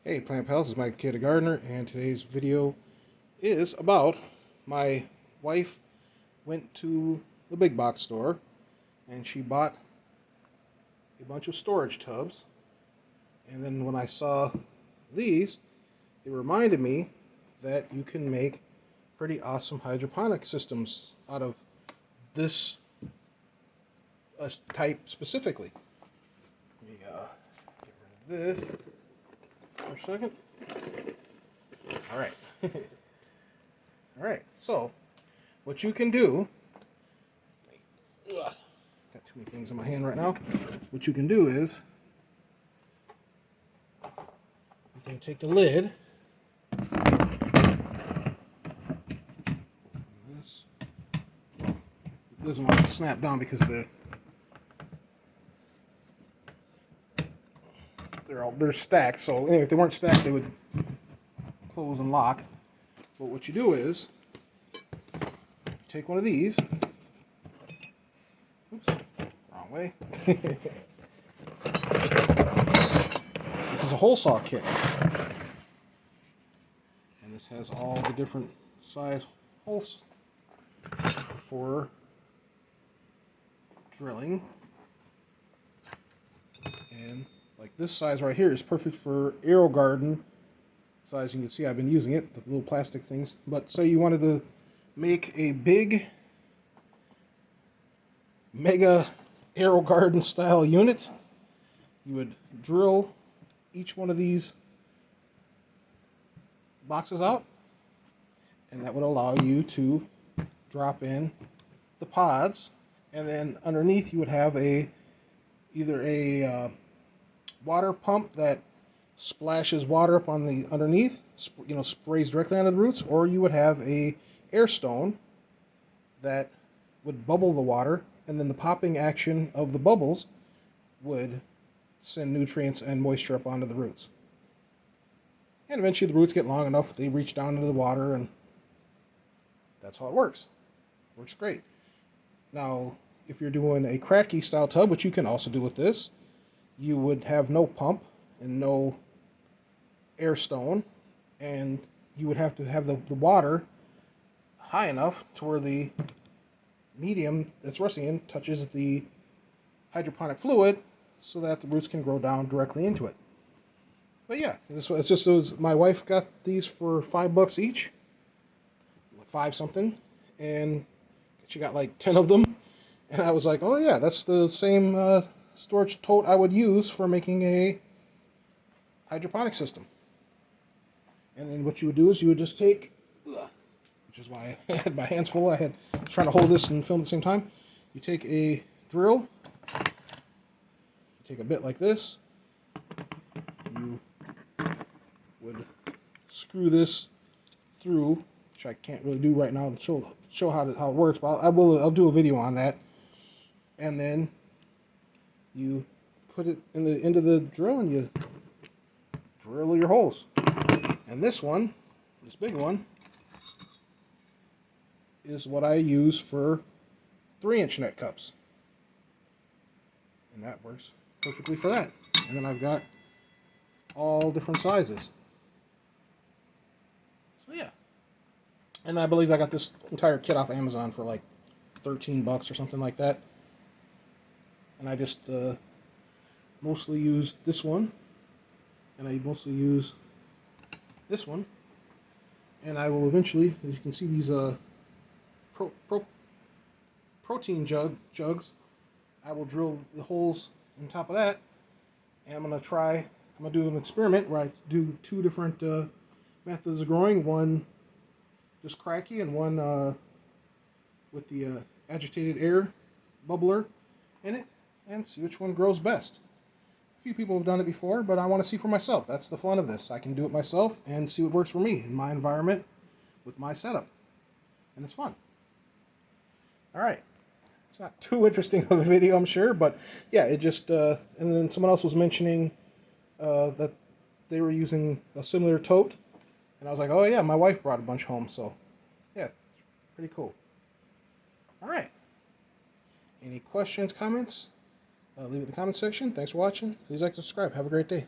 Hey Plant Pals, it's Mike Kid Gardener, and today's video is about my wife went to the big box store and she bought a bunch of storage tubs, and then when I saw these, it reminded me that you can make pretty awesome hydroponic systems out of this type specifically. Let me get rid of this for a second. Alright. Alright, so what you can do, got too many things in my hand right now. What you can do is you can take the lid, this, well, it doesn't want to snap down because they're stacked. So anyway, if they weren't stacked, they would close and lock. But what you do is you take one of these. Oops, wrong way. This is a hole saw kit, and this has all the different size holes for drilling. And like this size right here is perfect for Aero Garden size. You can see I've been using it, the little plastic things. But say you wanted to make a big mega Aero Garden style unit, you would drill each one of these boxes out, and that would allow you to drop in the pods, and then underneath you would have either a water pump that splashes water up on the underneath, sprays directly onto the roots, or you would have a air stone that would bubble the water, and then the popping action of the bubbles would send nutrients and moisture up onto the roots. And eventually the roots get long enough, they reach down into the water, and that's how it works. Works great. Now, if you're doing a cracky style tub, which you can also do with this, you would have no pump and no air stone, and you would have to have the water high enough to where the medium that's resting in touches the hydroponic fluid so that the roots can grow down directly into it. But yeah, it's just my wife got these for $5 each, like 5 something, and she got like 10 of them, and I was like, oh yeah, that's the same storage tote I would use for making a hydroponic system. And then what you would do is you would just take, which is why I had my hands full, I was trying to hold this and film at the same time. You take a drill, you take a bit like this, you would screw this through, which I can't really do right now to show how it works, but I'll do a video on that. And then you put it in the end of the drill and you drill your holes. And this one, this big one, is what I use for 3-inch net cups. And that works perfectly for that. And then I've got all different sizes. So yeah. And I believe I got this entire kit off Amazon for like $13 or something like that. And I just mostly use this one, and I mostly use this one, and I will eventually, as you can see, these protein jugs, I will drill the holes on top of that, and I'm going to do an experiment where I do 2 different methods of growing, one just cracky and one with the agitated air bubbler in it, and see which one grows best. A few people have done it before, but I want to see for myself. That's the fun of this. I can do it myself and see what works for me in my environment with my setup. And it's fun. Alright. It's not too interesting of a video, I'm sure, but yeah, it just, and then someone else was mentioning that they were using a similar tote, and I was like, oh yeah, my wife brought a bunch home, so yeah, pretty cool. Alright. Any questions, comments? Leave it in the comment section. Thanks for watching. Please like and subscribe. Have a great day.